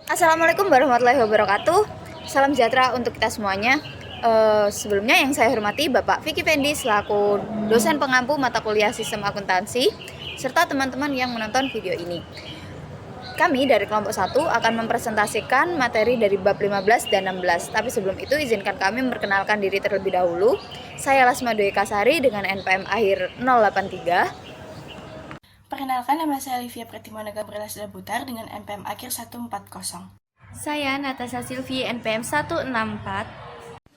Assalamualaikum warahmatullahi wabarakatuh. Salam sejahtera untuk kita semuanya. Sebelumnya yang saya hormati Bapak Vicky Fendi selaku dosen pengampu mata kuliah Sistem Akuntansi serta teman-teman yang menonton video ini. Kami dari kelompok 1 akan mempresentasikan materi dari bab 15 dan 16. Tapi sebelum itu izinkan kami memperkenalkan diri terlebih dahulu. Saya Lasma Dwi Kasari dengan NPM akhir 083. Perkenalkan, nama saya Olivia Pratimonega Berlas Dabutar dengan NPM akhir 140. Saya Natasha Silvi, NPM 164.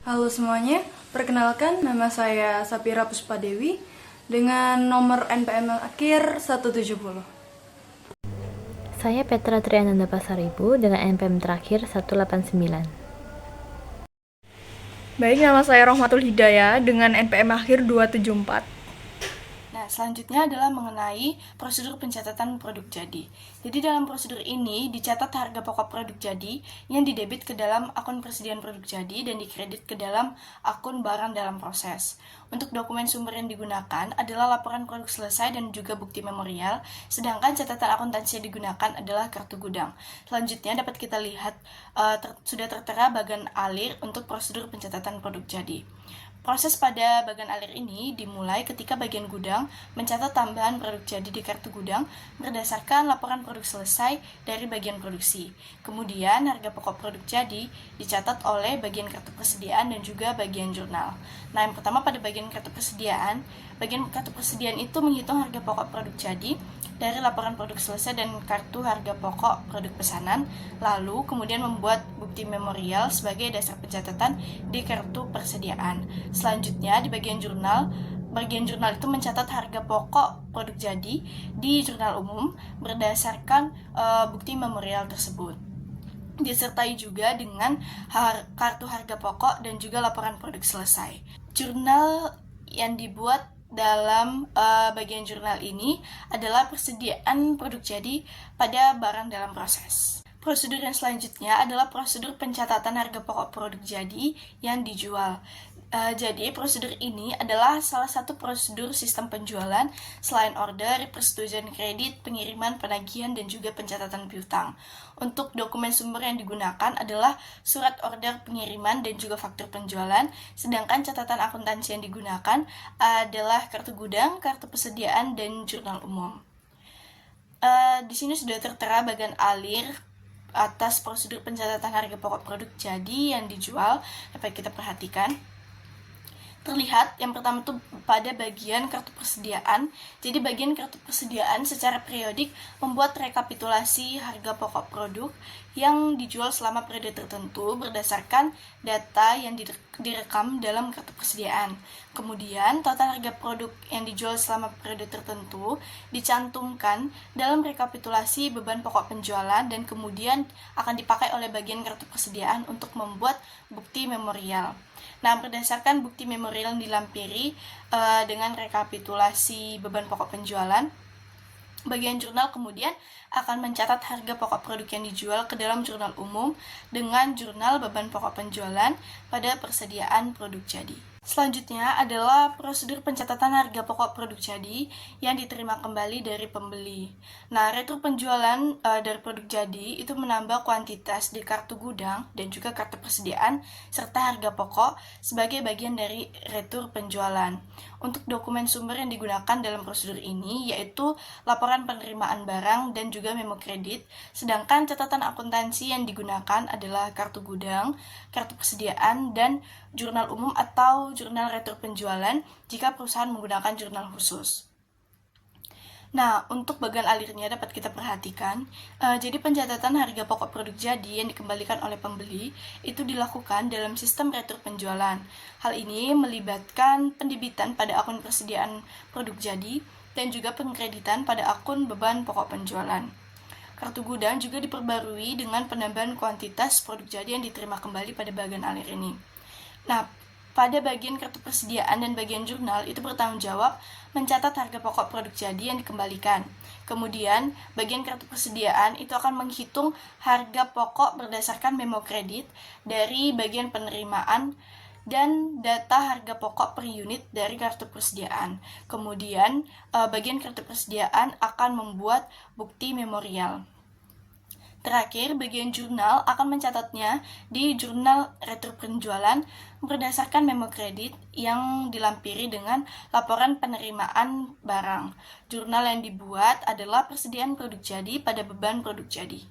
Halo semuanya, perkenalkan nama saya Sapira Puspadewi dengan nomor NPM akhir 170. Saya Petra Triananda Pasaribu dengan NPM terakhir 189. Baik, nama saya Rohmatul Hidayah dengan NPM akhir 274. Nah, selanjutnya adalah mengenai prosedur pencatatan produk jadi. Jadi dalam prosedur ini dicatat harga pokok produk jadi yang didebit ke dalam akun persediaan produk jadi dan dikredit ke dalam akun barang dalam proses. Untuk dokumen sumber yang digunakan adalah laporan produk selesai dan juga bukti memorial, sedangkan catatan akuntansi yang digunakan adalah kartu gudang. Selanjutnya dapat kita lihat sudah tertera bagan alir untuk prosedur pencatatan produk jadi. Proses pada bagian alir ini dimulai ketika bagian gudang mencatat tambahan produk jadi di kartu gudang berdasarkan laporan produk selesai dari bagian produksi. Kemudian harga pokok produk jadi dicatat oleh bagian kartu persediaan dan juga bagian jurnal. Nah, yang pertama pada bagian kartu persediaan itu menghitung harga pokok produk jadi dari laporan produk selesai dan kartu harga pokok produk pesanan, lalu kemudian membuat bukti memorial sebagai dasar pencatatan di kartu persediaan. Selanjutnya di bagian jurnal itu mencatat harga pokok produk jadi di jurnal umum berdasarkan bukti memorial tersebut. Disertai juga dengan kartu harga pokok dan juga laporan produk selesai. Jurnal yang dibuat dalam bagian jurnal ini adalah persediaan produk jadi pada barang dalam proses. Prosedur yang selanjutnya adalah prosedur pencatatan harga pokok produk jadi yang dijual. Jadi prosedur ini adalah salah satu prosedur sistem penjualan selain order, persetujuan kredit, pengiriman, penagihan, dan juga pencatatan piutang. Untuk dokumen sumber yang digunakan adalah surat order pengiriman dan juga faktur penjualan, sedangkan catatan akuntansi yang digunakan adalah kartu gudang, kartu persediaan, dan jurnal umum. Di sini sudah tertera bagian alir atas prosedur pencatatan harga pokok produk jadi yang dijual. Dapat kita perhatikan. Terlihat yang pertama itu pada bagian kartu persediaan. Jadi bagian kartu persediaan secara periodik membuat rekapitulasi harga pokok produk yang dijual selama periode tertentu berdasarkan data yang direkam dalam kartu persediaan. Kemudian total harga produk yang dijual selama periode tertentu dicantumkan dalam rekapitulasi beban pokok penjualan dan kemudian akan dipakai oleh bagian kartu persediaan untuk membuat bukti memorial. Nah, berdasarkan bukti memorial yang dilampiri dengan rekapitulasi beban pokok penjualan, bagian jurnal kemudian akan mencatat harga pokok produk yang dijual ke dalam jurnal umum dengan jurnal beban pokok penjualan pada persediaan produk jadi. Selanjutnya adalah prosedur pencatatan harga pokok produk jadi yang diterima kembali dari pembeli. Nah, retur penjualan dari produk jadi itu menambah kuantitas di kartu gudang dan juga kartu persediaan serta harga pokok sebagai bagian dari retur penjualan. Untuk dokumen sumber yang digunakan dalam prosedur ini yaitu laporan penerimaan barang dan juga memo kredit, sedangkan catatan akuntansi yang digunakan adalah kartu gudang, kartu persediaan, dan jurnal umum atau jurnal retur penjualan jika perusahaan menggunakan jurnal khusus. Nah, untuk bagian alirnya dapat kita perhatikan, jadi pencatatan harga pokok produk jadi yang dikembalikan oleh pembeli itu dilakukan dalam sistem retur penjualan. Hal ini melibatkan pendebitan pada akun persediaan produk jadi dan juga pengkreditan pada akun beban pokok penjualan. Kartu gudang juga diperbarui dengan penambahan kuantitas produk jadi yang diterima kembali pada bagian alir ini. Nah, pada bagian kartu persediaan dan bagian jurnal itu bertanggung jawab mencatat harga pokok produk jadi yang dikembalikan. Kemudian, bagian kartu persediaan itu akan menghitung harga pokok berdasarkan memo kredit dari bagian penerimaan dan data harga pokok per unit dari kartu persediaan. Kemudian, bagian kartu persediaan akan membuat bukti memorial. Terakhir, bagian jurnal akan mencatatnya di jurnal retro penjualan berdasarkan memo kredit yang dilampiri dengan laporan penerimaan barang. Jurnal yang dibuat adalah persediaan produk jadi pada beban produk jadi.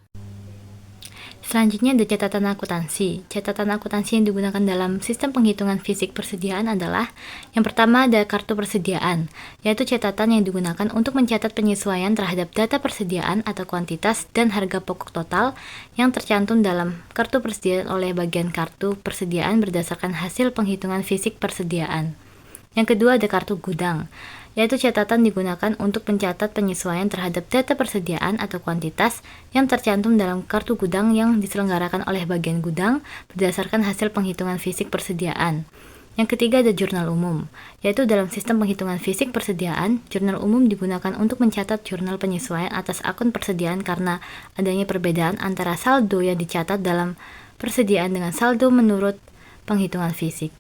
Selanjutnya ada catatan akuntansi. Catatan akuntansi yang digunakan dalam sistem penghitungan fisik persediaan adalah yang pertama ada kartu persediaan, yaitu catatan yang digunakan untuk mencatat penyesuaian terhadap data persediaan atau kuantitas dan harga pokok total yang tercantum dalam kartu persediaan oleh bagian kartu persediaan berdasarkan hasil penghitungan fisik persediaan. Yang kedua ada kartu gudang, yaitu catatan digunakan untuk mencatat penyesuaian terhadap data persediaan atau kuantitas yang tercantum dalam kartu gudang yang diselenggarakan oleh bagian gudang berdasarkan hasil penghitungan fisik persediaan. Yang ketiga ada jurnal umum, yaitu dalam sistem penghitungan fisik persediaan, jurnal umum digunakan untuk mencatat jurnal penyesuaian atas akun persediaan karena adanya perbedaan antara saldo yang dicatat dalam persediaan dengan saldo menurut penghitungan fisik.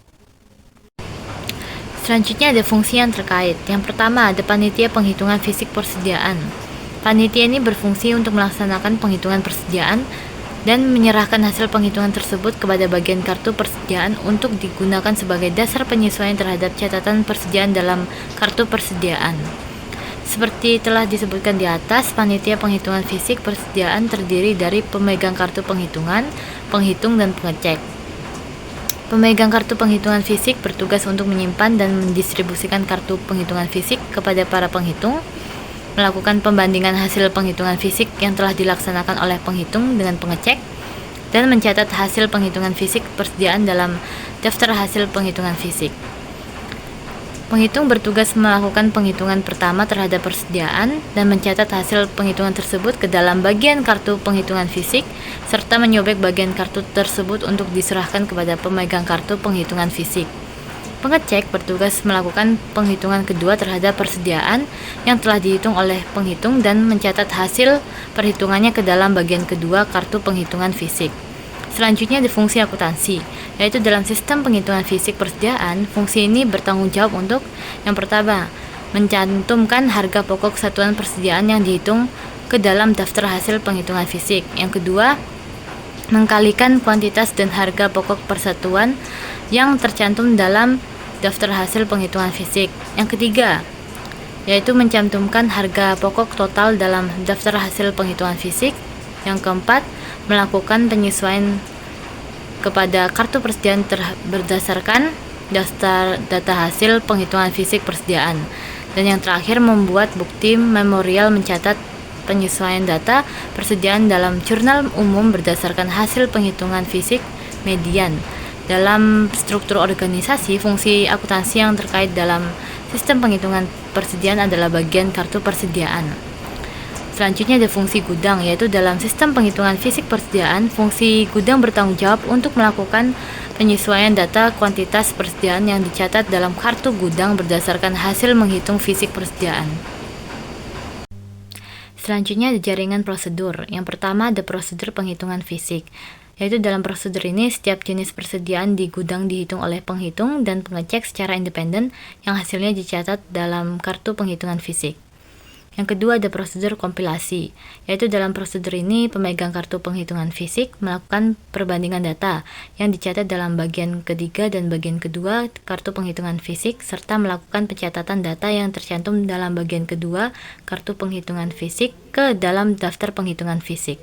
Selanjutnya ada fungsi yang terkait. Yang pertama ada panitia penghitungan fisik persediaan. Panitia ini berfungsi untuk melaksanakan penghitungan persediaan dan menyerahkan hasil penghitungan tersebut kepada bagian kartu persediaan untuk digunakan sebagai dasar penyesuaian terhadap catatan persediaan dalam kartu persediaan. Seperti telah disebutkan di atas, panitia penghitungan fisik persediaan terdiri dari pemegang kartu penghitungan, penghitung, dan pengecek. Pemegang kartu penghitungan fisik bertugas untuk menyimpan dan mendistribusikan kartu penghitungan fisik kepada para penghitung, melakukan pembandingan hasil penghitungan fisik yang telah dilaksanakan oleh penghitung dengan pengecek, dan mencatat hasil penghitungan fisik persediaan dalam daftar hasil penghitungan fisik. Penghitung bertugas melakukan penghitungan pertama terhadap persediaan dan mencatat hasil penghitungan tersebut ke dalam bagian kartu penghitungan fisik, serta menyobek bagian kartu tersebut untuk diserahkan kepada pemegang kartu penghitungan fisik. Pengecek bertugas melakukan penghitungan kedua terhadap persediaan yang telah dihitung oleh penghitung dan mencatat hasil perhitungannya ke dalam bagian kedua kartu penghitungan fisik. Selanjutnya ada fungsi akuntansi, yaitu dalam sistem penghitungan fisik persediaan, fungsi ini bertanggung jawab untuk yang pertama, mencantumkan harga pokok satuan persediaan yang dihitung ke dalam daftar hasil penghitungan fisik. Yang kedua, mengkalikan kuantitas dan harga pokok persatuan yang tercantum dalam daftar hasil penghitungan fisik. Yang ketiga, yaitu mencantumkan harga pokok total dalam daftar hasil penghitungan fisik. Yang keempat, melakukan penyesuaian kepada kartu persediaan berdasarkan daftar data hasil penghitungan fisik persediaan. Dan yang terakhir, membuat bukti memorial mencatat penyesuaian data persediaan dalam jurnal umum berdasarkan hasil penghitungan fisik median. Dalam struktur organisasi, fungsi akuntansi yang terkait dalam sistem penghitungan persediaan adalah bagian kartu persediaan. Selanjutnya ada fungsi gudang, yaitu dalam sistem penghitungan fisik persediaan, fungsi gudang bertanggung jawab untuk melakukan penyesuaian data kuantitas persediaan yang dicatat dalam kartu gudang berdasarkan hasil menghitung fisik persediaan. Selanjutnya ada jaringan prosedur. Yang pertama ada prosedur penghitungan fisik, yaitu dalam prosedur ini setiap jenis persediaan di gudang dihitung oleh penghitung dan pengecek secara independen yang hasilnya dicatat dalam kartu penghitungan fisik. Yang kedua ada prosedur kompilasi, yaitu dalam prosedur ini pemegang kartu penghitungan fisik melakukan perbandingan data yang dicatat dalam bagian ketiga dan bagian kedua kartu penghitungan fisik serta melakukan pencatatan data yang tercantum dalam bagian kedua kartu penghitungan fisik ke dalam daftar penghitungan fisik.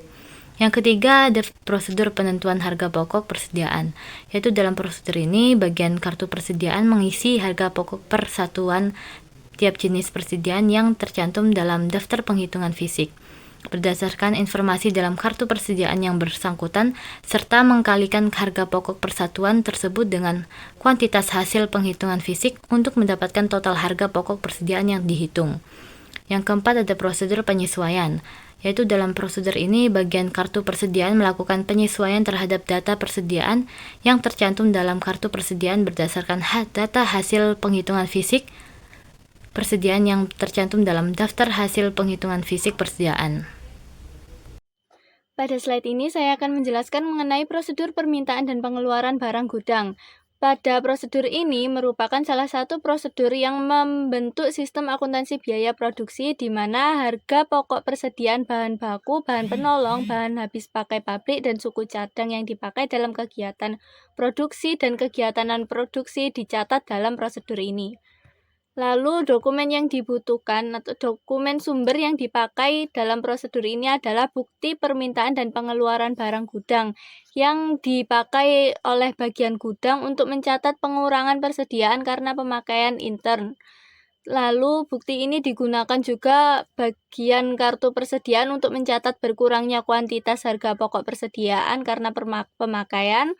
Yang ketiga ada prosedur penentuan harga pokok persediaan, yaitu dalam prosedur ini bagian kartu persediaan mengisi harga pokok per satuan tiap jenis persediaan yang tercantum dalam daftar penghitungan fisik berdasarkan informasi dalam kartu persediaan yang bersangkutan serta mengkalikan harga pokok persatuan tersebut dengan kuantitas hasil penghitungan fisik untuk mendapatkan total harga pokok persediaan yang dihitung. Yang keempat ada prosedur penyesuaian, yaitu dalam prosedur ini bagian kartu persediaan melakukan penyesuaian terhadap data persediaan yang tercantum dalam kartu persediaan berdasarkan data hasil penghitungan fisik persediaan yang tercantum dalam daftar hasil penghitungan fisik persediaan. Pada slide ini saya akan menjelaskan mengenai prosedur permintaan dan pengeluaran barang gudang. Pada prosedur ini merupakan salah satu prosedur yang membentuk sistem akuntansi biaya produksi di mana harga pokok persediaan bahan baku, bahan penolong, bahan habis pakai pabrik, dan suku cadang yang dipakai dalam kegiatan produksi dan kegiatan non-produksi dicatat dalam prosedur ini. Lalu dokumen yang dibutuhkan atau dokumen sumber yang dipakai dalam prosedur ini adalah bukti permintaan dan pengeluaran barang gudang yang dipakai oleh bagian gudang untuk mencatat pengurangan persediaan karena pemakaian intern. Lalu bukti ini digunakan juga bagian kartu persediaan untuk mencatat berkurangnya kuantitas harga pokok persediaan karena pemakaian,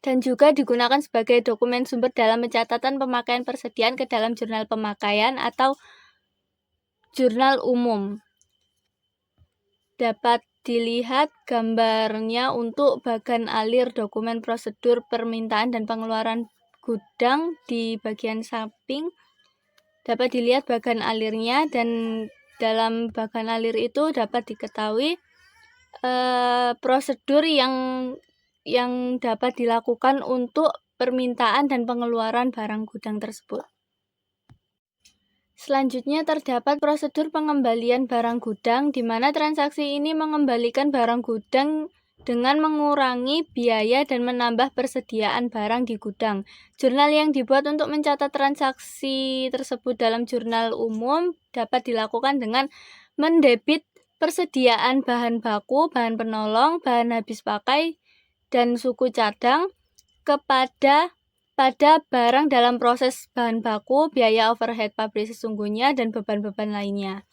dan juga digunakan sebagai dokumen sumber dalam pencatatan pemakaian persediaan ke dalam jurnal pemakaian atau jurnal umum. Dapat dilihat gambarnya untuk bagan alir dokumen prosedur permintaan dan pengeluaran gudang di bagian samping. Dapat dilihat bagan alirnya, dan dalam bagan alir itu dapat diketahui prosedur yang dapat dilakukan untuk permintaan dan pengeluaran barang gudang tersebut. Selanjutnya terdapat prosedur pengembalian barang gudang, di mana transaksi ini mengembalikan barang gudang dengan mengurangi biaya dan menambah persediaan barang di gudang. Jurnal yang dibuat untuk mencatat transaksi tersebut dalam jurnal umum dapat dilakukan dengan mendebit persediaan bahan baku, bahan penolong, bahan habis pakai, dan suku cadang pada barang dalam proses bahan baku, biaya overhead pabrik sesungguhnya, dan beban-beban lainnya.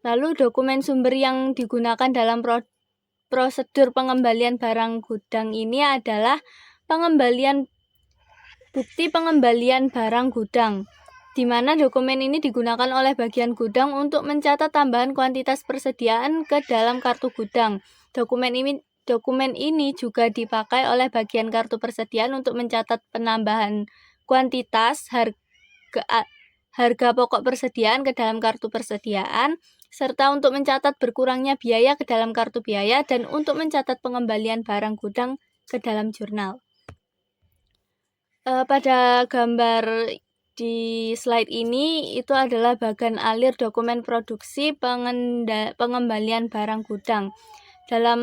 Lalu dokumen sumber yang digunakan dalam prosedur pengembalian barang gudang ini adalah bukti pengembalian barang gudang, di mana dokumen ini digunakan oleh bagian gudang untuk mencatat tambahan kuantitas persediaan ke dalam kartu gudang. Dokumen ini juga dipakai oleh bagian kartu persediaan untuk mencatat penambahan kuantitas harga pokok persediaan ke dalam kartu persediaan, serta untuk mencatat berkurangnya biaya ke dalam kartu biaya, dan untuk mencatat pengembalian barang gudang ke dalam jurnal. Pada gambar di slide ini itu adalah bagan alir dokumen produksi pengembalian barang gudang. Dalam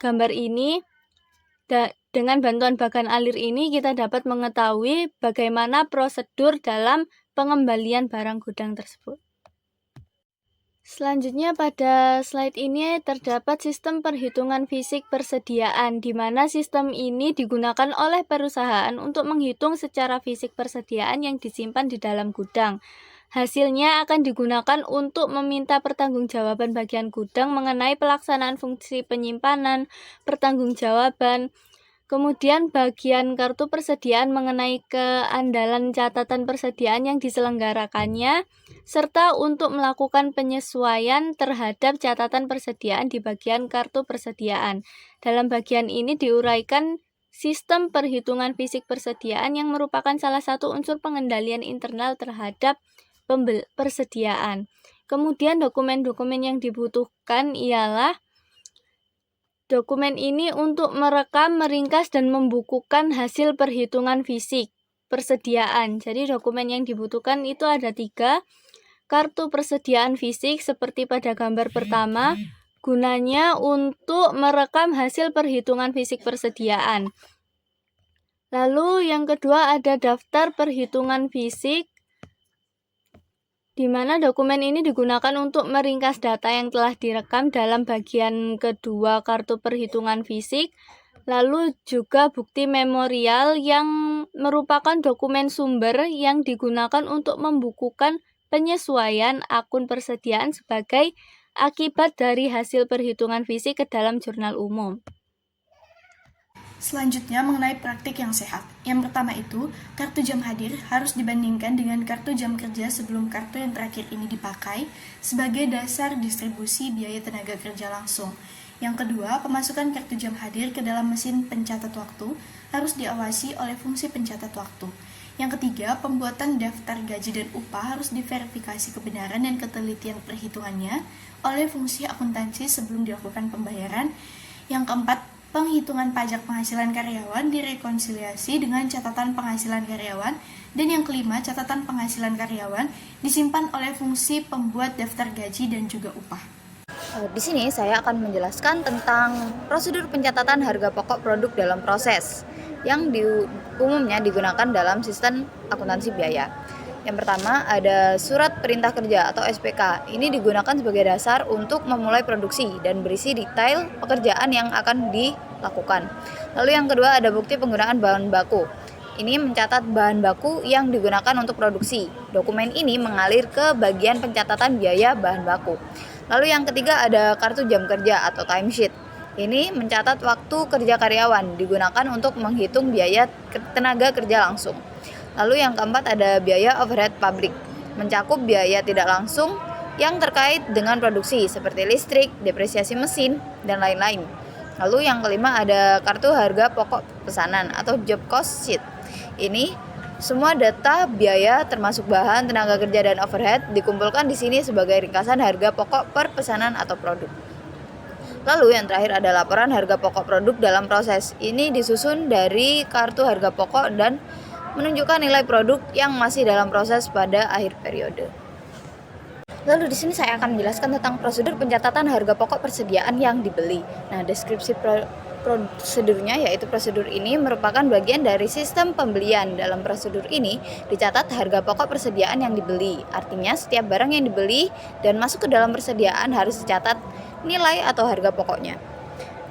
gambar ini, dengan bantuan bagan alir ini kita dapat mengetahui bagaimana prosedur dalam pengembalian barang gudang tersebut. Selanjutnya pada slide ini terdapat sistem perhitungan fisik persediaan, di mana sistem ini digunakan oleh perusahaan untuk menghitung secara fisik persediaan yang disimpan di dalam gudang. Hasilnya akan digunakan untuk meminta pertanggungjawaban bagian gudang mengenai pelaksanaan fungsi penyimpanan, pertanggungjawaban, kemudian bagian kartu persediaan mengenai keandalan catatan persediaan yang diselenggarakannya, serta untuk melakukan penyesuaian terhadap catatan persediaan di bagian kartu persediaan. Dalam bagian ini diuraikan sistem perhitungan fisik persediaan yang merupakan salah satu unsur pengendalian internal terhadap persediaan. Kemudian dokumen-dokumen yang dibutuhkan ialah dokumen ini untuk merekam, meringkas, dan membukukan hasil perhitungan fisik persediaan. Jadi dokumen yang dibutuhkan itu ada 3. Kartu persediaan fisik seperti pada gambar pertama, gunanya untuk merekam hasil perhitungan fisik persediaan. Lalu yang kedua ada daftar perhitungan fisik, di mana dokumen ini digunakan untuk meringkas data yang telah direkam dalam bagian kedua kartu perhitungan fisik. Lalu juga bukti memorial yang merupakan dokumen sumber yang digunakan untuk membukukan penyesuaian akun persediaan sebagai akibat dari hasil perhitungan fisik ke dalam jurnal umum. Selanjutnya mengenai praktik yang sehat. Yang pertama itu, kartu jam hadir harus dibandingkan dengan kartu jam kerja sebelum kartu yang terakhir ini dipakai sebagai dasar distribusi biaya tenaga kerja langsung. Yang kedua, pemasukan kartu jam hadir ke dalam mesin pencatat waktu harus diawasi oleh fungsi pencatat waktu. Yang ketiga, pembuatan daftar gaji dan upah harus diverifikasi kebenaran dan ketelitian perhitungannya oleh fungsi akuntansi sebelum dilakukan pembayaran. Yang keempat, Penghitungan pajak penghasilan karyawan direkonsiliasi dengan catatan penghasilan karyawan, dan yang kelima, catatan penghasilan karyawan disimpan oleh fungsi pembuat daftar gaji dan juga upah. Di sini saya akan menjelaskan tentang prosedur pencatatan harga pokok produk dalam proses yang umumnya digunakan dalam sistem akuntansi biaya. Yang pertama ada surat perintah kerja atau SPK. Ini digunakan sebagai dasar untuk memulai produksi dan berisi detail pekerjaan yang akan dilakukan. Lalu yang kedua ada bukti penggunaan bahan baku. Ini mencatat bahan baku yang digunakan untuk produksi. Dokumen ini mengalir ke bagian pencatatan biaya bahan baku. Lalu yang ketiga ada kartu jam kerja atau timesheet. Ini mencatat waktu kerja karyawan, digunakan untuk menghitung biaya tenaga kerja langsung. Lalu yang keempat ada biaya overhead pabrik, mencakup biaya tidak langsung yang terkait dengan produksi seperti listrik, depresiasi mesin, dan lain-lain. Lalu yang kelima ada kartu harga pokok pesanan atau job cost sheet. Ini semua data biaya termasuk bahan, tenaga kerja, dan overhead dikumpulkan di sini sebagai ringkasan harga pokok per pesanan atau produk. Lalu yang terakhir ada laporan harga pokok produk dalam proses. Ini disusun dari kartu harga pokok dan menunjukkan nilai produk yang masih dalam proses pada akhir periode. Lalu di sini saya akan menjelaskan tentang prosedur pencatatan harga pokok persediaan yang dibeli. Nah, deskripsi prosedurnya yaitu prosedur ini merupakan bagian dari sistem pembelian. Dalam prosedur ini dicatat harga pokok persediaan yang dibeli. Artinya setiap barang yang dibeli dan masuk ke dalam persediaan harus dicatat nilai atau harga pokoknya.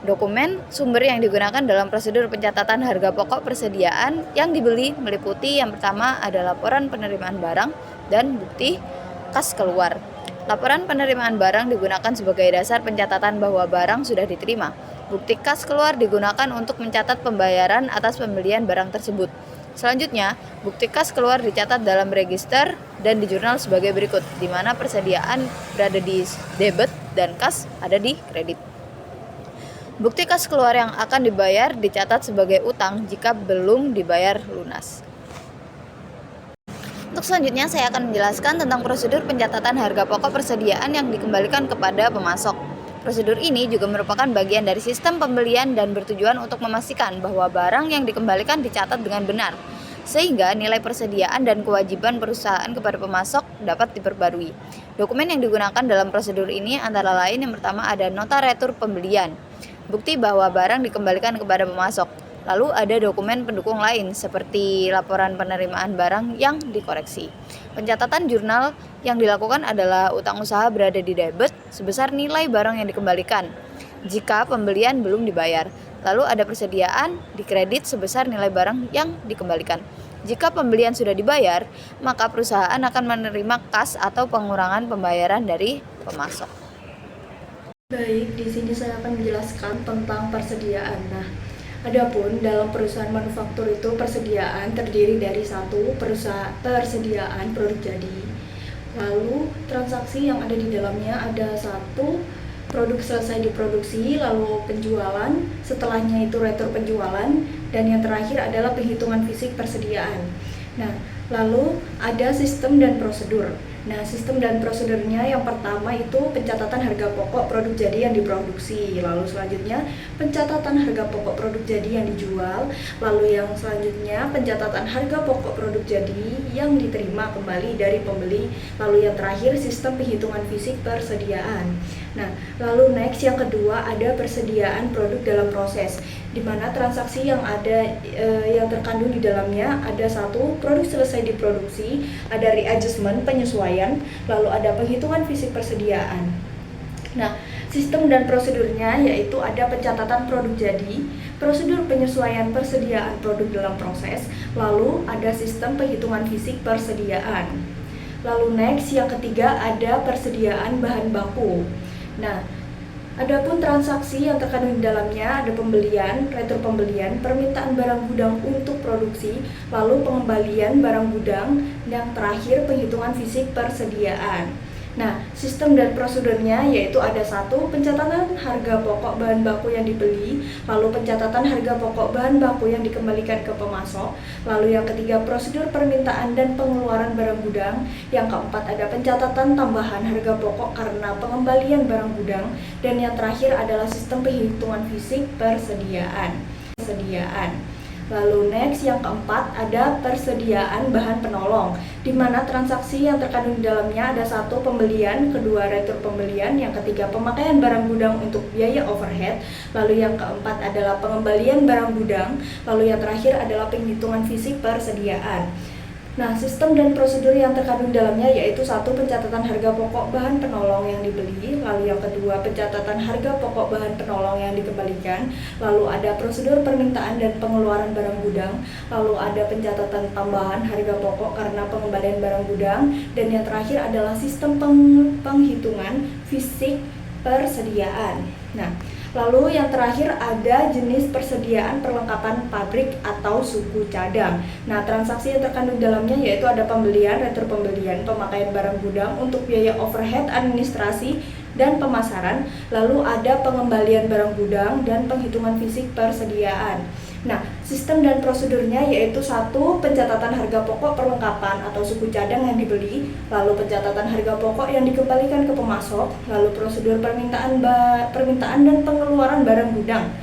Dokumen sumber yang digunakan dalam prosedur pencatatan harga pokok persediaan yang dibeli meliputi yang pertama ada laporan penerimaan barang dan bukti kas keluar. Laporan penerimaan barang digunakan sebagai dasar pencatatan bahwa barang sudah diterima. Bukti kas keluar digunakan untuk mencatat pembayaran atas pembelian barang tersebut. Selanjutnya, bukti kas keluar dicatat dalam register dan di jurnal sebagai berikut, di mana persediaan berada di debit dan kas ada di kredit. Bukti kas keluar yang akan dibayar dicatat sebagai utang jika belum dibayar lunas. Untuk selanjutnya saya akan menjelaskan tentang prosedur pencatatan harga pokok persediaan yang dikembalikan kepada pemasok. Prosedur ini juga merupakan bagian dari sistem pembelian dan bertujuan untuk memastikan bahwa barang yang dikembalikan dicatat dengan benar, sehingga nilai persediaan dan kewajiban perusahaan kepada pemasok dapat diperbarui. Dokumen yang digunakan dalam prosedur ini antara lain yang pertama ada nota retur pembelian, bukti bahwa barang dikembalikan kepada pemasok. Lalu ada dokumen pendukung lain seperti laporan penerimaan barang yang dikoreksi. Pencatatan jurnal yang dilakukan adalah utang usaha berada di debit sebesar nilai barang yang dikembalikan jika pembelian belum dibayar. Lalu ada persediaan di kredit sebesar nilai barang yang dikembalikan. Jika pembelian sudah dibayar, maka perusahaan akan menerima kas atau pengurangan pembayaran dari pemasok. Baik, di sini saya akan menjelaskan tentang persediaan. Nah, adapun dalam perusahaan manufaktur itu persediaan terdiri dari satu persediaan produk jadi. Lalu transaksi yang ada di dalamnya ada satu produk selesai diproduksi, lalu penjualan, setelahnya itu retur penjualan, dan yang terakhir adalah penghitungan fisik persediaan. Nah, lalu ada sistem dan prosedur. Nah, sistem dan prosedurnya yang pertama itu pencatatan harga pokok produk jadi yang diproduksi. Lalu selanjutnya pencatatan harga pokok produk jadi yang dijual. Lalu yang selanjutnya pencatatan harga pokok produk jadi yang diterima kembali dari pembeli. Lalu yang terakhir sistem penghitungan fisik persediaan. Nah, lalu next yang kedua ada persediaan produk dalam proses, di mana transaksi yang ada yang terkandung di dalamnya ada satu produk selesai diproduksi, ada readjustment penyesuaian, lalu ada penghitungan fisik persediaan. Nah, sistem dan prosedurnya yaitu ada pencatatan produk jadi, prosedur penyesuaian persediaan produk dalam proses, lalu ada sistem penghitungan fisik persediaan. Lalu next yang ketiga ada persediaan bahan baku. Nah, adapun transaksi yang terkandung di dalamnya ada pembelian, retur pembelian, permintaan barang gudang untuk produksi, lalu pengembalian barang gudang, dan terakhir penghitungan fisik persediaan. Nah, sistem dan prosedurnya yaitu ada satu, pencatatan harga pokok bahan baku yang dibeli, lalu pencatatan harga pokok bahan baku yang dikembalikan ke pemasok, lalu yang ketiga prosedur permintaan dan pengeluaran barang gudang, yang keempat ada pencatatan tambahan harga pokok karena pengembalian barang gudang, dan yang terakhir adalah sistem penghitungan fisik persediaan. Lalu next yang keempat ada persediaan bahan penolong, di mana transaksi yang terkandung di dalamnya ada satu pembelian, kedua retur pembelian, yang ketiga pemakaian barang gudang untuk biaya overhead, lalu yang keempat adalah pengembalian barang gudang, lalu yang terakhir adalah penghitungan fisik persediaan. Nah, sistem dan prosedur yang terkandung dalamnya yaitu satu, pencatatan harga pokok bahan penolong yang dibeli, lalu yang kedua pencatatan harga pokok bahan penolong yang dikembalikan, lalu ada prosedur permintaan dan pengeluaran barang gudang, lalu ada pencatatan tambahan harga pokok karena pengembalian barang gudang, dan yang terakhir adalah sistem penghitungan fisik persediaan. Nah, lalu yang terakhir ada jenis persediaan perlengkapan pabrik atau suku cadang. Nah, transaksi yang terkandung dalamnya yaitu ada pembelian, retur pembelian, pemakaian barang gudang untuk biaya overhead administrasi dan pemasaran, lalu ada pengembalian barang gudang dan penghitungan fisik persediaan. Nah, sistem dan prosedurnya yaitu satu, pencatatan harga pokok perlengkapan atau suku cadang yang dibeli, lalu pencatatan harga pokok yang dikembalikan ke pemasok, lalu prosedur permintaan dan pengeluaran barang gudang.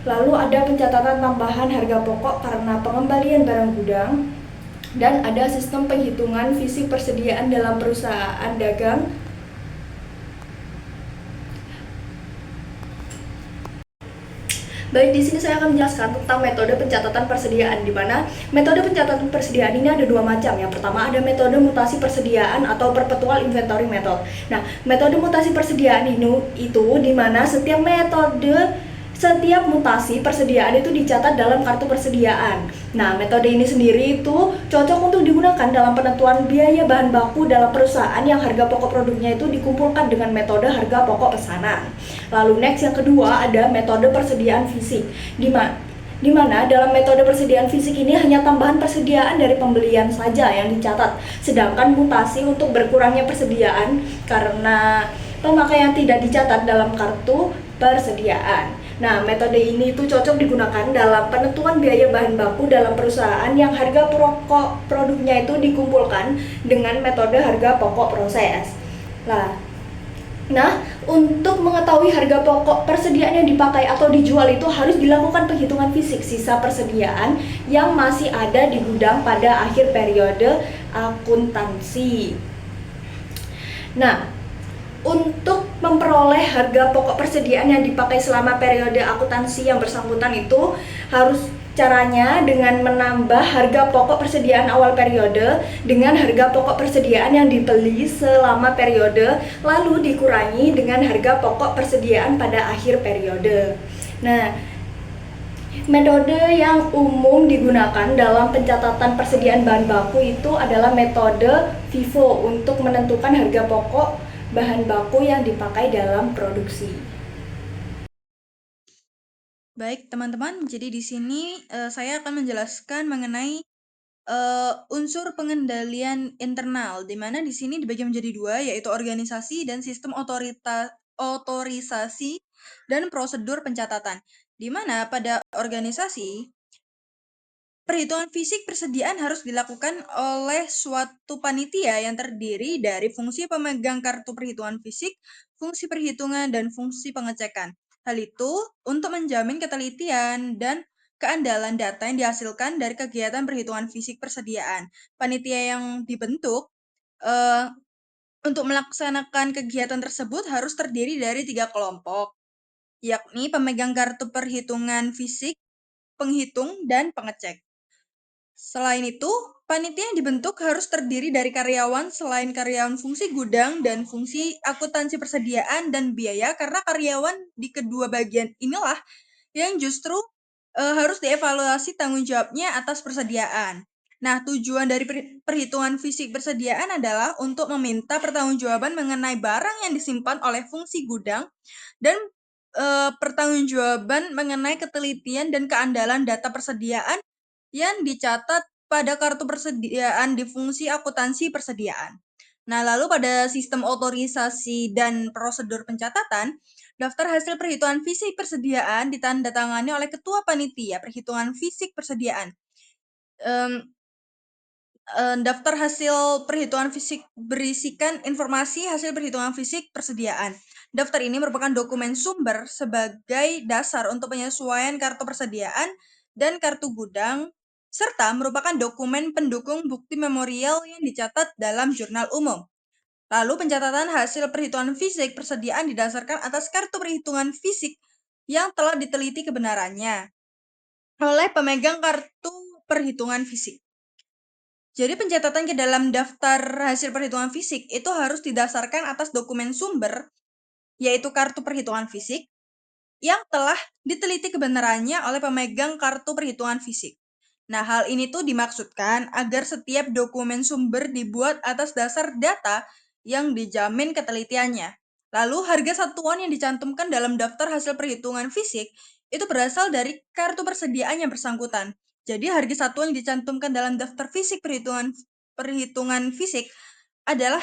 Lalu ada pencatatan tambahan harga pokok karena pengembalian barang gudang, dan ada sistem penghitungan fisik persediaan dalam perusahaan dagang. Baik, di sini saya akan menjelaskan tentang metode pencatatan persediaan, di mana metode pencatatan persediaan ini ada dua macam. Yang pertama ada metode mutasi persediaan atau perpetual inventory method. Nah, metode mutasi persediaan itu di mana setiap mutasi persediaan itu dicatat dalam kartu persediaan. Nah, metode ini sendiri itu cocok untuk digunakan dalam penentuan biaya bahan baku dalam perusahaan yang harga pokok produknya itu dikumpulkan dengan metode harga pokok pesanan. Lalu next yang kedua ada metode persediaan fisik, di mana dalam metode persediaan fisik ini hanya tambahan persediaan dari pembelian saja yang dicatat, sedangkan mutasi untuk berkurangnya persediaan karena pemakaian tidak dicatat dalam kartu persediaan. Nah, metode ini itu cocok digunakan dalam penentuan biaya bahan baku dalam perusahaan yang harga pokok produknya itu dikumpulkan dengan metode harga pokok proses. Nah, untuk mengetahui harga pokok persediaan yang dipakai atau dijual itu harus dilakukan penghitungan fisik sisa persediaan yang masih ada di gudang pada akhir periode akuntansi. Nah, untuk memperoleh harga pokok persediaan yang dipakai selama periode akuntansi yang bersangkutan itu caranya dengan menambah harga pokok persediaan awal periode dengan harga pokok persediaan yang dibeli selama periode, lalu dikurangi dengan harga pokok persediaan pada akhir periode. Nah, metode yang umum digunakan dalam pencatatan persediaan bahan baku itu adalah metode FIFO untuk menentukan harga pokok bahan baku yang dipakai dalam produksi. Baik, teman-teman, jadi di sini saya akan menjelaskan mengenai unsur pengendalian internal, di mana di sini dibagi menjadi dua, yaitu organisasi dan sistem otorisasi dan prosedur pencatatan. Di mana pada organisasi, perhitungan fisik persediaan harus dilakukan oleh suatu panitia yang terdiri dari fungsi pemegang kartu perhitungan fisik, fungsi perhitungan, dan fungsi pengecekan. Hal itu untuk menjamin ketelitian dan keandalan data yang dihasilkan dari kegiatan perhitungan fisik persediaan. Panitia yang dibentuk untuk melaksanakan kegiatan tersebut harus terdiri dari 3 kelompok, yakni pemegang kartu perhitungan fisik, penghitung, dan pengecek. Selain itu, panitia yang dibentuk harus terdiri dari karyawan selain karyawan fungsi gudang dan fungsi akuntansi persediaan dan biaya, karena karyawan di kedua bagian inilah yang justru harus dievaluasi tanggung jawabnya atas persediaan. Nah, tujuan dari perhitungan fisik persediaan adalah untuk meminta pertanggungjawaban mengenai barang yang disimpan oleh fungsi gudang dan pertanggungjawaban mengenai ketelitian dan keandalan data persediaan yang dicatat pada kartu persediaan di fungsi akuntansi persediaan. Nah, lalu pada sistem otorisasi dan prosedur pencatatan, daftar hasil perhitungan fisik persediaan ditandatangani oleh Ketua Panitia Perhitungan Fisik Persediaan. Daftar hasil perhitungan fisik berisikan informasi hasil perhitungan fisik persediaan. Daftar ini merupakan dokumen sumber sebagai dasar untuk penyesuaian kartu persediaan dan kartu gudang, serta merupakan dokumen pendukung bukti memorial yang dicatat dalam jurnal umum. Lalu pencatatan hasil perhitungan fisik persediaan didasarkan atas kartu perhitungan fisik yang telah diteliti kebenarannya oleh pemegang kartu perhitungan fisik. Jadi pencatatan ke dalam daftar hasil perhitungan fisik itu harus didasarkan atas dokumen sumber, yaitu kartu perhitungan fisik, yang telah diteliti kebenarannya oleh pemegang kartu perhitungan fisik. Nah, hal ini tuh dimaksudkan agar setiap dokumen sumber dibuat atas dasar data yang dijamin ketelitiannya. Lalu, harga satuan yang dicantumkan dalam daftar hasil perhitungan fisik itu berasal dari kartu persediaan yang bersangkutan. Jadi, harga satuan yang dicantumkan dalam daftar fisik perhitungan fisik adalah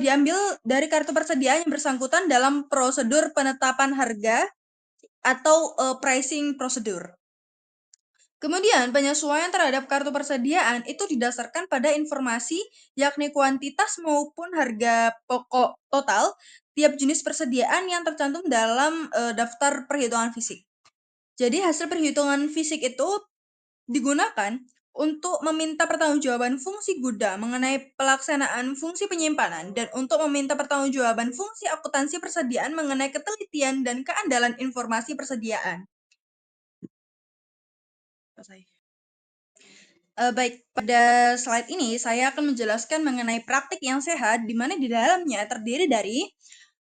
diambil dari kartu persediaan yang bersangkutan dalam prosedur penetapan harga atau pricing procedure. Kemudian, penyesuaian terhadap kartu persediaan itu didasarkan pada informasi, yakni kuantitas maupun harga pokok total tiap jenis persediaan yang tercantum dalam daftar perhitungan fisik. Jadi, hasil perhitungan fisik itu digunakan untuk meminta pertanggungjawaban fungsi gudang mengenai pelaksanaan fungsi penyimpanan dan untuk meminta pertanggungjawaban fungsi akuntansi persediaan mengenai ketelitian dan keandalan informasi persediaan. Baik, pada slide ini saya akan menjelaskan mengenai praktik yang sehat, di mana di dalamnya terdiri dari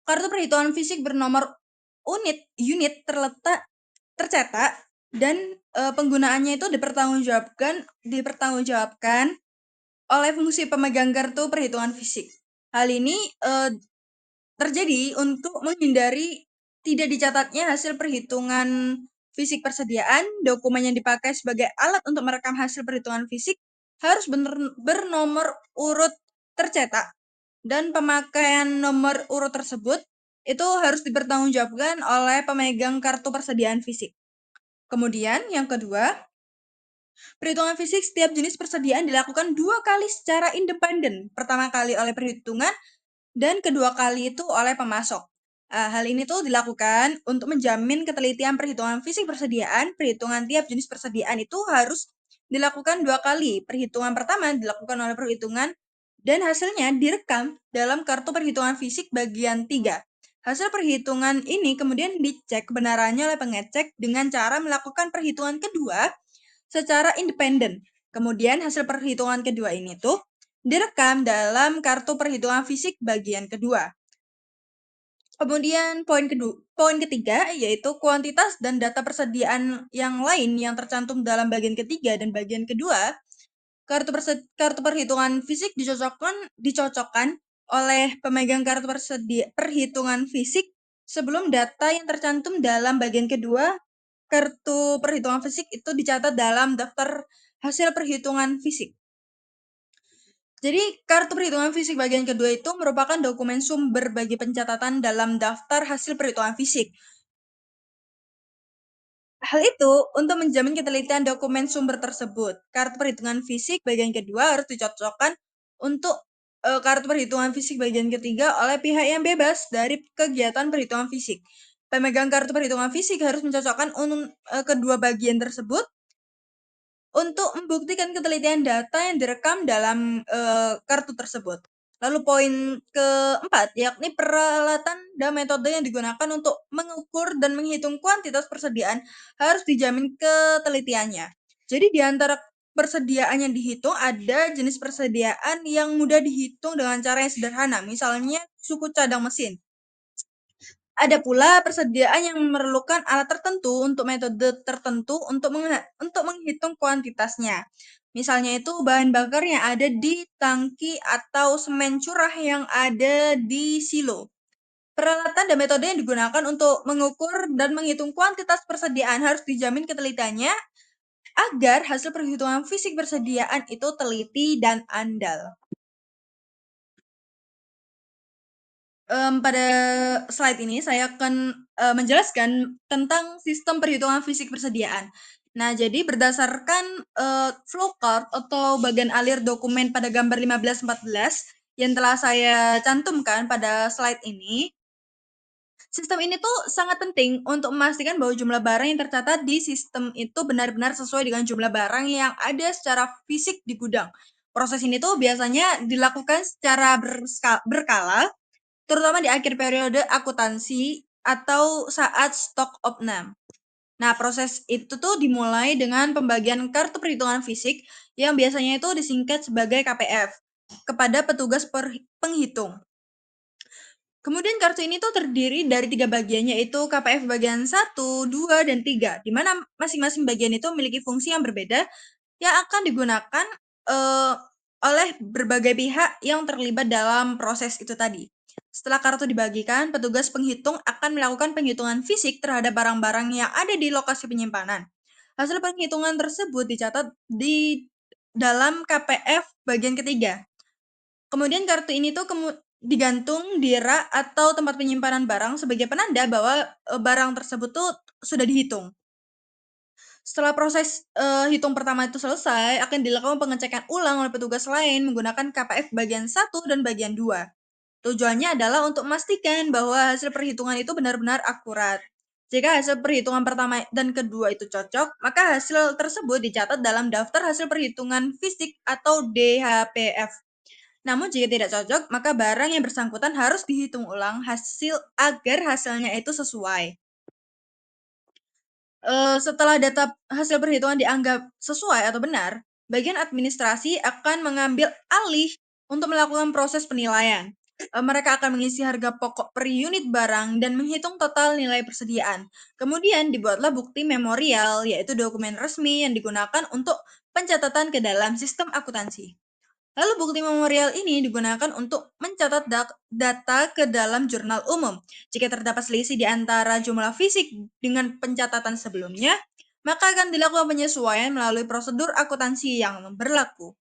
kartu perhitungan fisik bernomor unit tercetak, dan penggunaannya itu dipertanggungjawabkan oleh fungsi pemegang kartu perhitungan fisik. Hal ini terjadi untuk menghindari tidak dicatatnya hasil perhitungan fisik persediaan. Dokumen yang dipakai sebagai alat untuk merekam hasil perhitungan fisik harus bernomor urut tercetak, dan pemakaian nomor urut tersebut itu harus dipertanggungjawabkan oleh pemegang kartu persediaan fisik. Kemudian yang kedua, perhitungan fisik setiap jenis persediaan dilakukan 2 kali secara independen. Pertama kali oleh perhitungan dan kedua kali itu oleh pemasok. Hal ini tuh dilakukan untuk menjamin ketelitian perhitungan fisik persediaan. Perhitungan tiap jenis persediaan itu harus dilakukan 2 kali. Perhitungan pertama dilakukan oleh perhitungan dan hasilnya direkam dalam kartu perhitungan fisik bagian 3. Hasil perhitungan ini kemudian dicek kebenarannya oleh pengecek dengan cara melakukan perhitungan kedua secara independen. Kemudian hasil perhitungan kedua ini tuh direkam dalam kartu perhitungan fisik bagian kedua. Kemudian poin ketiga yaitu kuantitas dan data persediaan yang lain yang tercantum dalam bagian ketiga dan bagian kedua. Kartu perhitungan fisik dicocokkan oleh pemegang kartu perhitungan fisik sebelum data yang tercantum dalam bagian kedua kartu perhitungan fisik itu dicatat dalam daftar hasil perhitungan fisik. Jadi, kartu perhitungan fisik bagian kedua itu merupakan dokumen sumber bagi pencatatan dalam daftar hasil perhitungan fisik. Hal itu untuk menjamin ketelitian dokumen sumber tersebut. Kartu perhitungan fisik bagian kedua harus dicocokkan untuk kartu perhitungan fisik bagian ketiga oleh pihak yang bebas dari kegiatan perhitungan fisik. Pemegang kartu perhitungan fisik harus mencocokkan kedua bagian tersebut untuk membuktikan ketelitian data yang direkam dalam kartu tersebut. Lalu poin keempat, yakni peralatan dan metode yang digunakan untuk mengukur dan menghitung kuantitas persediaan harus dijamin ketelitiannya. Jadi di antara persediaan yang dihitung ada jenis persediaan yang mudah dihitung dengan cara yang sederhana, misalnya suku cadang mesin. Ada pula persediaan yang memerlukan alat tertentu untuk metode tertentu untuk menghitung kuantitasnya. Misalnya itu bahan bakar yang ada di tangki atau semen curah yang ada di silo. Peralatan dan metode yang digunakan untuk mengukur dan menghitung kuantitas persediaan harus dijamin ketelitiannya agar hasil perhitungan fisik persediaan itu teliti dan andal. Pada slide ini saya akan menjelaskan tentang sistem perhitungan fisik persediaan. Nah, jadi berdasarkan flowchart atau bagian alir dokumen pada gambar 15-14 yang telah saya cantumkan pada slide ini, sistem ini tuh sangat penting untuk memastikan bahwa jumlah barang yang tercatat di sistem itu benar-benar sesuai dengan jumlah barang yang ada secara fisik di gudang. Proses ini tuh biasanya dilakukan secara berkala, terutama di akhir periode akuntansi atau saat stok opnam. Nah, proses itu tuh dimulai dengan pembagian kartu perhitungan fisik yang biasanya itu disingkat sebagai KPF kepada petugas penghitung. Kemudian kartu ini tuh terdiri dari 3 bagian, yaitu KPF bagian 1, 2, dan 3, di mana masing-masing bagian itu memiliki fungsi yang berbeda yang akan digunakan oleh berbagai pihak yang terlibat dalam proses itu tadi. Setelah kartu dibagikan, petugas penghitung akan melakukan penghitungan fisik terhadap barang-barang yang ada di lokasi penyimpanan. Hasil penghitungan tersebut dicatat di dalam KPF bagian ketiga. Kemudian kartu ini tuh digantung di rak atau tempat penyimpanan barang sebagai penanda bahwa barang tersebut tuh sudah dihitung. Setelah proses hitung pertama itu selesai, akan dilakukan pengecekan ulang oleh petugas lain menggunakan KPF bagian 1 dan bagian 2. Tujuannya adalah untuk memastikan bahwa hasil perhitungan itu benar-benar akurat. Jika hasil perhitungan pertama dan kedua itu cocok, maka hasil tersebut dicatat dalam daftar hasil perhitungan fisik atau DHPF. Namun jika tidak cocok, maka barang yang bersangkutan harus dihitung ulang agar hasilnya itu sesuai. Setelah data hasil perhitungan dianggap sesuai atau benar, bagian administrasi akan mengambil alih untuk melakukan proses penilaian. Mereka akan mengisi harga pokok per unit barang dan menghitung total nilai persediaan. Kemudian dibuatlah bukti memorial, yaitu dokumen resmi yang digunakan untuk pencatatan ke dalam sistem akuntansi. Lalu bukti memorial ini digunakan untuk mencatat data ke dalam jurnal umum. Jika terdapat selisih di antara jumlah fisik dengan pencatatan sebelumnya, maka akan dilakukan penyesuaian melalui prosedur akuntansi yang berlaku.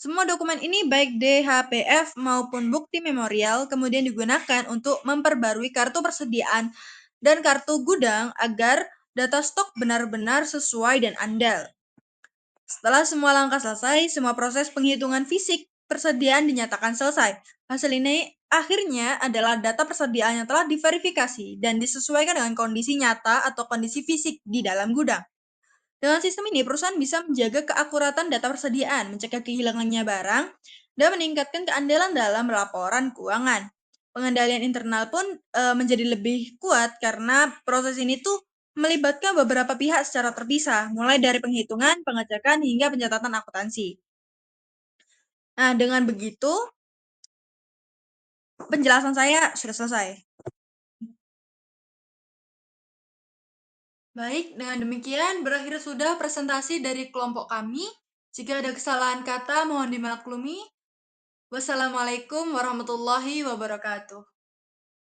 Semua dokumen ini baik DHPF maupun bukti memorial kemudian digunakan untuk memperbarui kartu persediaan dan kartu gudang agar data stok benar-benar sesuai dan andal. Setelah semua langkah selesai, semua proses penghitungan fisik persediaan dinyatakan selesai. Hasil ini akhirnya adalah data persediaan yang telah diverifikasi dan disesuaikan dengan kondisi nyata atau kondisi fisik di dalam gudang. Dengan sistem ini, perusahaan bisa menjaga keakuratan data persediaan, mencegah kehilangannya barang, dan meningkatkan keandalan dalam laporan keuangan. Pengendalian internal pun menjadi lebih kuat karena proses ini tuh melibatkan beberapa pihak secara terpisah, mulai dari penghitungan, pengecekan, hingga pencatatan akuntansi. Nah, dengan begitu, penjelasan saya sudah selesai. Baik, dengan demikian berakhir sudah presentasi dari kelompok kami. Jika ada kesalahan kata, mohon dimaklumi. Wassalamualaikum warahmatullahi wabarakatuh.